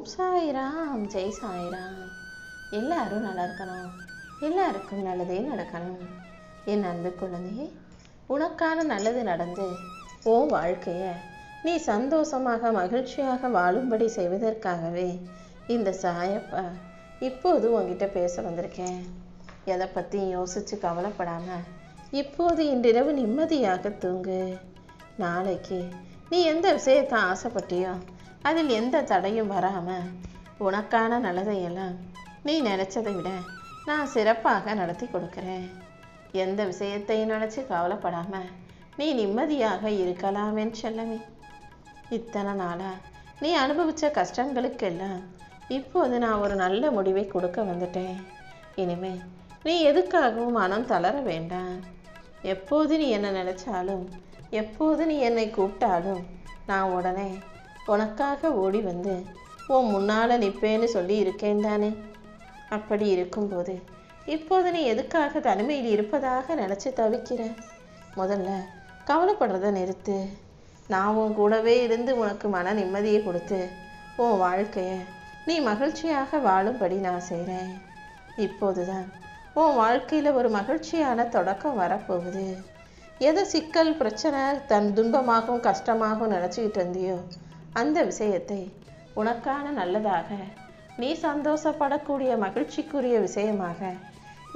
ஓம் சாய்ராம், ஜெய் சாய்ராம். எல்லாரும் நல்லா இருக்கணும், எல்லாருக்கும் நல்லதே நடக்கணும். என் அன்பு குழந்தையே, உனக்கான நல்லது நடந்து உன் வாழ்க்கையை நீ சந்தோஷமாக மகிழ்ச்சியாக வாழும்படி செய்வதற்காகவே இந்த சாயப்பா இப்போது உங்ககிட்ட பேச வந்திருக்கேன். எதை பற்றியும் யோசித்து கவலைப்படாமல் இப்போது இன்றிரவு நிம்மதியாக தூங்கு. நாளைக்கு நீ எந்த விஷயத்தை ஆசைப்பட்டியோ அதில் எந்த தடையும் வராமல் உனக்கான நல்லதையெல்லாம் நீ நினச்சதை விட நான் சிறப்பாக நடத்தி கொடுக்குறேன். எந்த விஷயத்தையும் நினச்சி கவலைப்படாமல் நீ நிம்மதியாக இருக்கலாமேன்னு செல்லமே. இத்தனை நாளாக நீ அனுபவித்த கஷ்டங்களுக்கெல்லாம் இப்போது நான் ஒரு நல்ல முடிவை கொடுக்க வந்துட்டேன். இனிமேல் நீ எதுக்காகவும் மனம் தளர வேண்டாம். எப்போது நீ என்னை நினச்சாலும், எப்போது நீ என்னை கூப்பிட்டாலும் நான் உடனே உனக்காக ஓடி வந்து உன் முன்னால் நிற்பேன்னு சொல்லி இருக்கேன் தானே. அப்படி இருக்கும்போது இப்போது நீ எதுக்காக தனிமையில் இருப்பதாக நினச்சி தவிக்கிற? முதல்ல கவலைப்படுறத நிறுத்து. நான் உன் கூடவே இருந்து உனக்கு மன நிம்மதியை கொடுத்து உன் வாழ்க்கையை நீ மகிழ்ச்சியாக வாழும்படி நான் செய்கிறேன். இப்போது தான் உன் வாழ்க்கையில் ஒரு மகிழ்ச்சியான தொடக்கம் வரப்போகுது. எதை சிக்கல் பிரச்சனை தன் துன்பமாகவும் கஷ்டமாகவும் நினச்சிக்கிட்டு இருந்தியோ அந்த விஷயத்தை உனக்கான நல்லதாக நீ சந்தோஷப்படக்கூடிய மகிழ்ச்சிக்குரிய விஷயமாக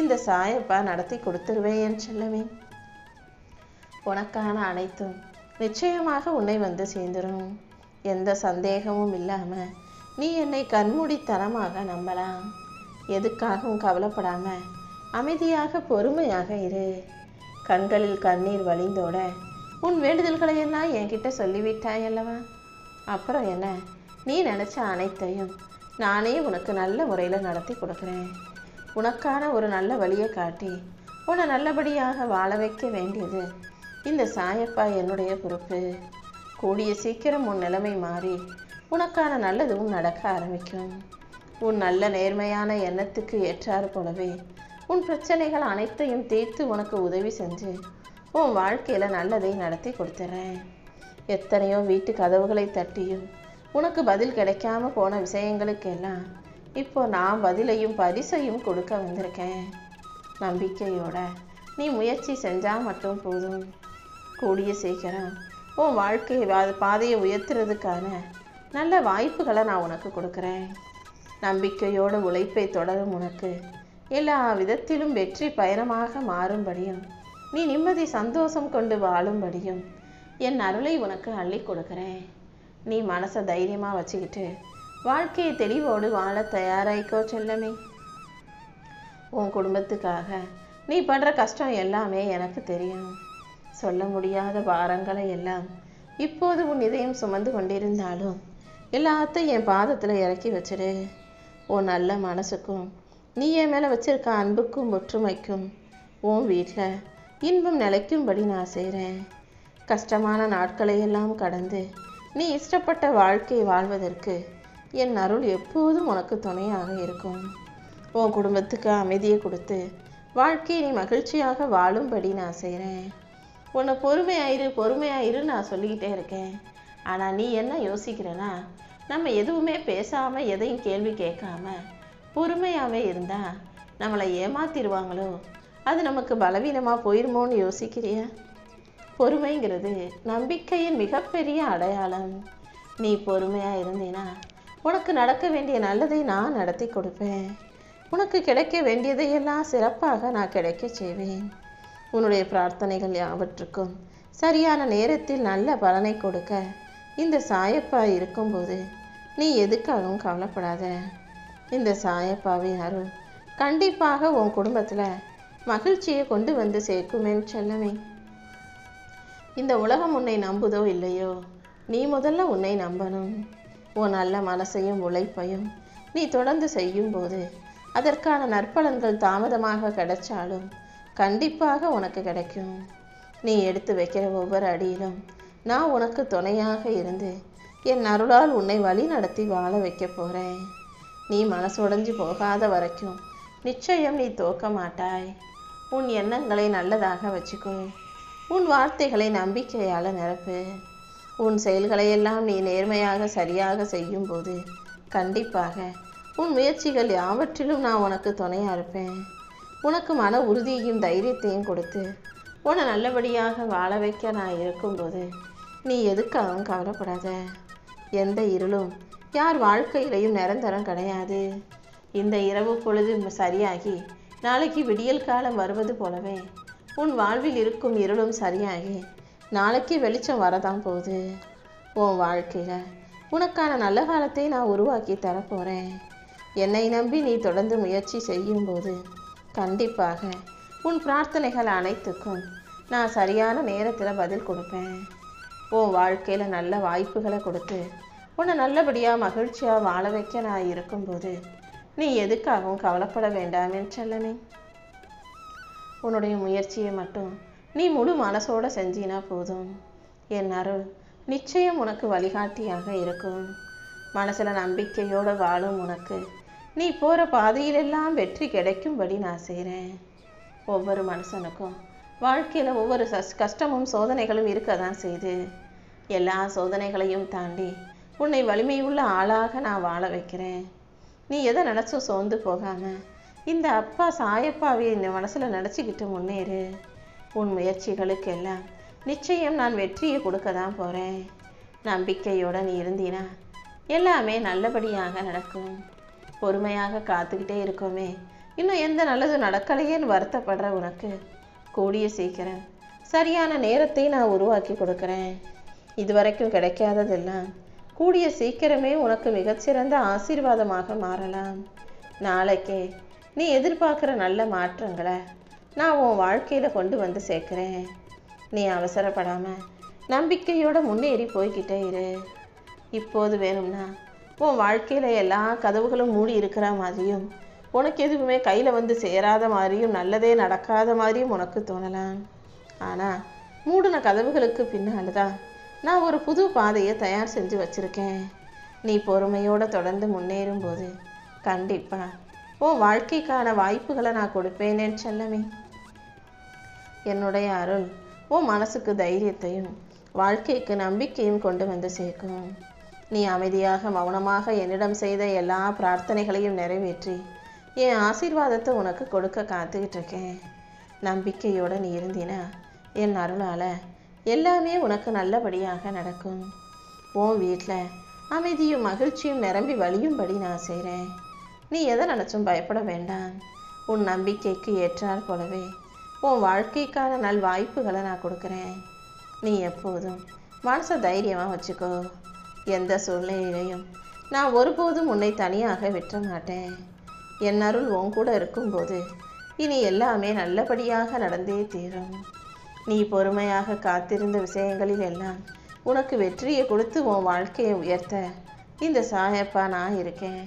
இந்த சாயப்பா நடத்தி கொடுத்துருவேன் செல்லவே. உனக்கான அனைத்தும் நிச்சயமாக உன்னை வந்து சேர்ந்துடும். எந்த சந்தேகமும் இல்லாமல் நீ என்னை கண்மூடித்தனமாக நம்பலாம். எதுக்காகவும் கவலைப்படாமல் அமைதியாக பொறுமையாக இரு. கண்களில் கண்ணீர் வழிந்தோட உன் வேண்டுதல்களை எல்லாம் என்கிட்ட சொல்லிவிட்டாய் அல்லவா? அப்புறம் என்ன, நீ நினச்ச அனைத்தையும் நானே உனக்கு நல்ல முறையில் நடத்தி கொடுக்குறேன். உனக்கான ஒரு நல்ல வழியை காட்டி உன்னை நல்லபடியாக வாழ வைக்க வேண்டியது இந்த சாயப்பா என்னுடைய பொறுப்பு. கூடிய சீக்கிரம் உன் நிலைமை மாறி உனக்கான நல்லதும் நடக்க ஆரம்பிக்கும். உன் நல்ல நேர்மையான எண்ணத்துக்கு ஏற்றாறு போலவே உன் பிரச்சனைகள் அனைத்தையும் தீர்த்து உனக்கு உதவி செஞ்சு உன் வாழ்க்கையில் நல்லதை நடத்தி கொடுத்துட்றேன். எத்தனையோ வீட்டு கதவுகளை தட்டியும் உனக்கு பதில் கிடைக்காம போன விஷயங்களுக்கெல்லாம் இப்போ நான் பதிலையும் பரிசையும் கொடுக்க வந்திருக்கேன். நம்பிக்கையோட நீ முயற்சி செஞ்சால் மட்டும் போதும். கூடிய சீக்கிரம் உன் வாழ்க்கை பாதையை உயர்த்துறதுக்கான நல்ல வாய்ப்புகளை நான் உனக்கு கொடுக்குறேன். நம்பிக்கையோட உழைப்பை தொடரும் உனக்கு எல்லா விதத்திலும் வெற்றி பயணமாக மாறும்படியும் நீ நிம்மதி சந்தோஷம் கொண்டு வாழும்படியும் என் அருளை உனக்கு அள்ளி கொடுக்குறேன். நீ மனசை தைரியமாக வச்சுக்கிட்டு வாழ்க்கையை தெளிவோடு வாழ தயாராயிக்கோ செல்லமே. உன் குடும்பத்துக்காக நீ படுற கஷ்டம் எல்லாமே எனக்கு தெரியும். சொல்ல முடியாத பாரங்களை எல்லாம் இப்போது உன் இதயம் சுமந்து கொண்டிருந்தாலும் எல்லாத்தையும் என் பாதத்தில் இறக்கி வச்சிடு. உன் நல்ல மனசுக்கும் நீ என் மேலே வச்சிருக்க அன்புக்கும் ஒற்றுமைக்கும் உன் வீட்டில் இன்பம் நிலைக்கும்படி நான் செய்கிறேன். கஷ்டமான நாட்களை எல்லாம் கடந்து நீ இஷ்டப்பட்ட வாழ்க்கையை வாழ்வதற்கு என் அருள் எப்போதும் உனக்கு துணையாக இருக்கும். உன் குடும்பத்துக்கு அமைதியை கொடுத்து வாழ்க்கையை நீ மகிழ்ச்சியாக வாழும்படி நான் செய்கிறேன். உன்னை பொறுமையாயிரு நான் சொல்லிக்கிட்டே இருக்கேன். ஆனால் நீ என்ன யோசிக்கிறேன்னா, நம்ம எதுவுமே பேசாமல் எதையும் கேள்வி கேட்காம பொறுமையாகவே இருந்தால் நம்மளை ஏமாத்திடுவாங்களோ, அது நமக்கு பலவீனமாக போயிடுமோன்னு யோசிக்கிறியா? பொறுமைங்கிறது நம்பிக்கையின் மிகப்பெரிய அடையாளம். நீ பொறுமையாக இருந்தீன்னா உனக்கு நடக்க வேண்டிய நல்லதை நான் நடத்தி கொடுப்பேன். உனக்கு கிடைக்க வேண்டியதையெல்லாம் சிறப்பாக நான் கிடைக்க செய்வேன். உன்னுடைய பிரார்த்தனைகள் யாவற்றுக்கும் சரியான நேரத்தில் நல்ல பலனை கொடுக்க இந்த சாயப்பா இருக்கும்போது நீ எதுக்காகவும் கவலைப்படாத. இந்த சாயப்பாவின் அருள் கண்டிப்பாக உன் குடும்பத்தில் மகிழ்ச்சியை கொண்டு வந்து சேர்க்குமேன்னு செல்லமே. இந்த உலகம் உன்னை நம்புதோ இல்லையோ, நீ முதல்ல உன்னை நம்பணும். உன் நல்ல மனசையும் உழைப்பையும் நீ தொடர்ந்து செய்யும்போது அதற்கான நற்பலன்கள் தாமதமாக கிடைச்சாலும் கண்டிப்பாக உனக்கு கிடைக்கும். நீ எடுத்து வைக்கிற ஒவ்வொரு அடியிலும் நான் உனக்கு துணையாக இருந்து என் அருளால் உன்னை வழி நடத்தி வாழ வைக்க போகிறேன். நீ மனசுடைஞ்சு போகாத வரைக்கும் நிச்சயம் நீ தோக்க மாட்டாய். உன் எண்ணங்களை நல்லதாக வச்சுக்கோ. உன் வார்த்தைகளை நம்பிக்கையால் நிரப்பு. உன் செயல்களையெல்லாம் நீ நேர்மையாக சரியாக செய்யும்போது கண்டிப்பாக உன் முயற்சிகள் யாவற்றிலும் நான் உனக்கு துணையாக இருப்பேன். உனக்கு மன உறுதியையும் தைரியத்தையும் கொடுத்து உன்னை நல்லபடியாக வாழ வைக்க நான் இருக்கும்போது நீ எதுக்காகவும் கவலைப்படாத. எந்த இருளும் யார் வாழ்க்கையிலையும் நிரந்தரம் கிடையாது. இந்த இரவு பொழுது சரியாகி நாளைக்கு விடியல் காலம் வருவது போலவே உன் வாழ்வில் இருக்கும் இருளும் சரியாகி நாளைக்கு வெளிச்சம் வரதான் போகுது. உன் வாழ்க்கையில் உனக்கான நல்ல காலத்தை நான் உருவாக்கி தரப்போகிறேன். என்னை நம்பி நீ தொடர்ந்து முயற்சி செய்யும்போது கண்டிப்பாக உன் பிரார்த்தனைகள் அனைத்துக்கும் நான் சரியான நேரத்தில் பதில் கொடுப்பேன். உன் வாழ்க்கையில் நல்ல வாய்ப்புகளை கொடுத்து உன்னை நல்லபடியாக மகிழ்ச்சியாக வாழ வைக்க நான் இருக்கும்போது நீ எதுக்காகவும் கவலைப்பட வேண்டாம் என் செல்லமே. உன்னுடைய முயற்சியை மட்டும் நீ முழு மனசோட செஞ்சினா போதும். என் அருள் நிச்சயம் உனக்கு வழிகாட்டியாக இருக்கும். மனசில் நம்பிக்கையோடு வாழும் உனக்கு நீ போகிற பாதையிலெல்லாம் வெற்றி கிடைக்கும்படி நான் செய்கிறேன். ஒவ்வொரு மனுஷனுக்கும் வாழ்க்கையில் ஒவ்வொரு கஷ்டமும் சோதனைகளும் இருக்க தான் செய்து எல்லா சோதனைகளையும் தாண்டி உன்னை வலிமையுள்ள ஆளாக நான் வாழ வைக்கிறேன். நீ எதை நினச்சும் சோர்ந்து போகாமல் இந்த அப்பா சாயப்பாவை இந்த மனசில் நினச்சிக்கிட்டு முன்னேறு. உன் முயற்சிகளுக்கெல்லாம் நிச்சயம் நான் வெற்றியை கொடுக்க தான் போகிறேன். நம்பிக்கையோடு நீ இருந்தீனா எல்லாமே நல்லபடியாக நடக்கும். பொறுமையாக காத்துக்கிட்டே இருக்கோமே, இன்னும் எந்த நல்லது நடக்கலையேன்னு வருத்தப்படுற உனக்கு கூடிய சீக்கிரம் சரியான நேரத்தை நான் உருவாக்கி கொடுக்குறேன். இதுவரைக்கும் கிடைக்காததெல்லாம் கூடிய சீக்கிரமே உனக்கு மிகச்சிறந்த ஆசீர்வாதமாக மாறலாம். நாளைக்கே நீ எதிர்பார்க்குற நல்ல மாற்றங்களை நான் உன் வாழ்க்கையில் கொண்டு வந்து சேர்க்குறேன். நீ அவசரப்படாமல் நம்பிக்கையோடு முன்னேறி போய்கிட்டே இரு. இப்போது வேணும்னா உன் வாழ்க்கையில் எல்லா கதவுகளும் மூடி இருக்கிற மாதிரியும் உனக்கு எதுவுமே கையில் வந்து சேராத மாதிரியும் நல்லதே நடக்காத மாதிரியும் உனக்கு தோணலாம். ஆனால் மூடின கதவுகளுக்கு பின்னால் தான் நான் ஒரு புது பாதையை தயார் செஞ்சு வச்சுருக்கேன். நீ பொறுமையோடு தொடர்ந்து முன்னேறும்போது கண்டிப்பாக உன் வாழ்க்கைக்கான வாய்ப்புகளை நான் கொடுப்பேனே செல்லமே. என்னுடைய அருள் உன் மனசுக்கு தைரியத்தையும் வாழ்க்கைக்கு நம்பிக்கையும் கொண்டு வந்து சேர்க்கும். நீ அமைதியாக மௌனமாக என்னிடம் செய்த எல்லா பிரார்த்தனைகளையும் நிறைவேற்றி என் ஆசீர்வாதத்தை உனக்கு கொடுக்க காத்துக்கிட்டு இருக்கேன். நம்பிக்கையோடு நீ இருந்தினா என் அருளால் எல்லாமே உனக்கு நல்லபடியாக நடக்கும். உன் வீட்டில் அமைதியும் மகிழ்ச்சியும் நிரம்பி வழியும்படி நான் செய்கிறேன். நீ எதை நினச்சும் பயப்பட வேண்டாம். உன் நம்பிக்கைக்கு ஏற்றால் போலவே உன் வாழ்க்கைக்கான நல் வாய்ப்புகளை நான் கொடுக்குறேன். நீ எப்போதும் மனசை தைரியமாக வச்சுக்கோ. எந்த சூழ்நிலையிலையும் நான் ஒருபோதும் உன்னை தனியாக விட்டுற மாட்டேன். என் அருள் உன் கூட இருக்கும்போது இனி எல்லாமே நல்லபடியாக நடந்தே தீரும். நீ பொறுமையாக காத்திருந்த விஷயங்களில் எல்லாம் உனக்கு வெற்றியை கொடுத்து உன் வாழ்க்கையை உயர்த்த இந்த சாயப்பா நான் இருக்கேன்.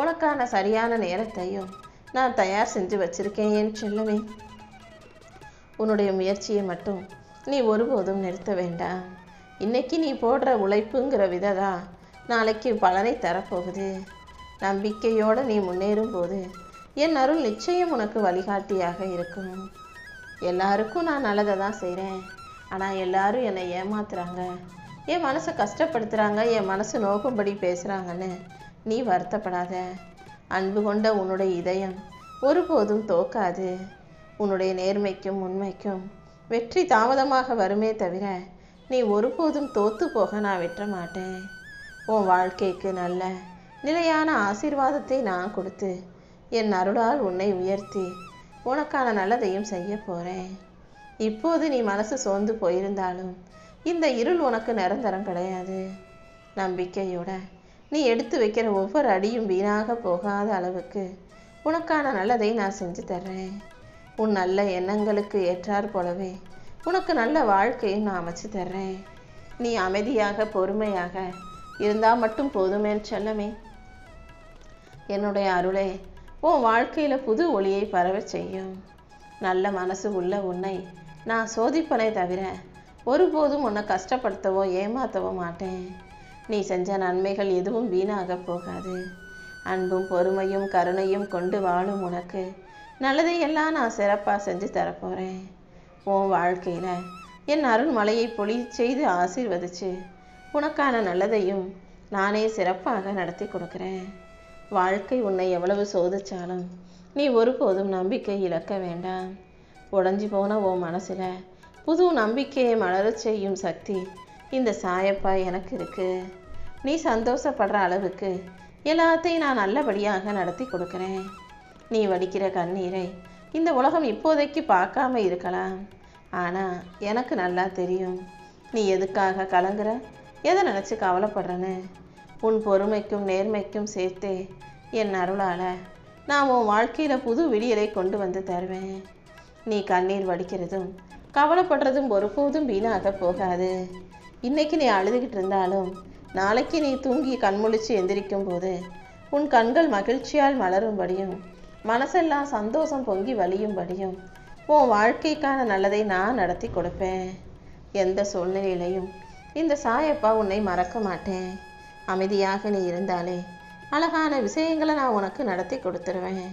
உனக்கான சரியான நேரத்தையும் நான் தயார் செஞ்சு வச்சிருக்கேன் என் செல்லமே. உன்னுடைய முயற்சியை மட்டும் நீ ஒருபோதும் நிறுத்த வேண்டாம். இன்னைக்கு நீ போடுற உழைப்புங்கிற விததா நாளைக்கு பலனை தரப்போகுது. நம்பிக்கையோடு நீ முன்னேறும் போது என் அருள் நிச்சயம் உனக்கு வழிகாட்டியாக இருக்கும். எல்லாருக்கும் நான் நல்லதை தான் செய்கிறேன். ஆனால் எல்லாரும் என்னை ஏமாத்துறாங்க, என் மனசை கஷ்டப்படுத்துகிறாங்க, என் மனசு நோக்கும்படி பேசுகிறாங்கன்னு நீ வருத்தப்படாத. அன்பு கொண்ட உன்னுடைய இதயம் ஒருபோதும் தோக்காது. உன்னுடைய நேர்மைக்கும் உண்மைக்கும் வெற்றி தாமதமாக வருமே தவிர நீ ஒருபோதும் தோத்து போக நான் விட்டுற மாட்டேன். உன் வாழ்க்கைக்கு நல்ல நிலையான ஆசீர்வாதத்தை நான் கொடுத்து என் அருளால் உன்னை உயர்த்தி உனக்கான நல்லதையும் செய்ய போகிறேன். இப்போது நீ மனசு சோர்ந்து போயிருந்தாலும் இந்த இருள் உனக்கு நிரந்தரம் கிடையாது. நம்பிக்கையோட நீ எடுத்து வைக்கிற ஒவ்வொரு அடியும் வீணாக போகாத அளவுக்கு உனக்கான நல்லதை நான் செஞ்சு தர்றேன். உன் நல்ல எண்ணங்களுக்கு ஏற்றாற் போலவே உனக்கு நல்ல வாழ்க்கையும் நான் அமைச்சு தர்றேன். நீ அமைதியாக பொறுமையாக இருந்தால் மட்டும் போதுமே செல்லமே. என்னுடைய அருளே உன் வாழ்க்கையில் புது ஒளியை பரவ செய்யும். நல்ல மனசு உள்ள உன்னை நான் சோதிப்பனை தவிர ஒருபோதும் உன்னை கஷ்டப்படுத்தவோ ஏமாற்றவோ மாட்டேன். நீ செஞ்ச நன்மைகள் எதுவும் வீணாக போகாது. அன்பும் பொறுமையும் கருணையும் கொண்டு வாழும் உனக்கு நல்லதையெல்லாம் நான் சிறப்பாக செஞ்சு தரப்போகிறேன். உன் வாழ்க்கையில் என் அருள் மலையை பொழி செய்து ஆசீர்வதிச்சு உனக்கான நல்லதையும் நானே சிறப்பாக நடத்தி கொடுக்குறேன். வாழ்க்கை உன்னை எவ்வளவு சோதிச்சாலும் நீ ஒருபோதும் நம்பிக்கை இழக்க வேண்டாம். உடைஞ்சு போன உன் மனசுல புது நம்பிக்கையை மலரச் செய்யும் சக்தி இந்த சாயப்பா எனக்கு இருக்கு. நீ சந்தோஷப்படுற அளவுக்கு எல்லாத்தையும் நான் நல்லபடியாக நடத்தி கொடுக்குறேன். நீ வடிக்கிற கண்ணீரை இந்த உலகம் இப்போதைக்கு பார்க்காம இருக்கலாம். ஆனால் எனக்கு நல்லா தெரியும் நீ எதுக்காக கலங்குற, எதை நினச்சி கவலைப்படுறேன்னு. உன் பொறுமைக்கும் நேர்மைக்கும் சேர்த்தே என் அருளால் நான் உன் வாழ்க்கையில் புது விடியலை கொண்டு வந்து தருவேன். நீ கண்ணீர் வடிக்கிறதும் கவலைப்படுறதும் ஒருபோதும் வீணாக போகாது. இன்னைக்கு நீ அழுதுகிட்டு இருந்தாலும் நாளைக்கு நீ தூங்கி கண்முழிச்சு எந்திரிக்கும் போது உன் கண்கள் மகிழ்ச்சியால் மலரும்படியும் மனசெல்லாம் சந்தோஷம் பொங்கி வழியும்படியும் உன் வாழ்க்கைக்கான நல்லதை நான் நடத்தி கொடுப்பேன். எந்த சூழ்நிலையிலையும் இந்த சாயப்பா உன்னை மறக்க மாட்டேன். அமைதியாக நீ இருந்தாலே அழகான விஷயங்களை நான் உனக்கு நடத்தி கொடுத்துருவேன்.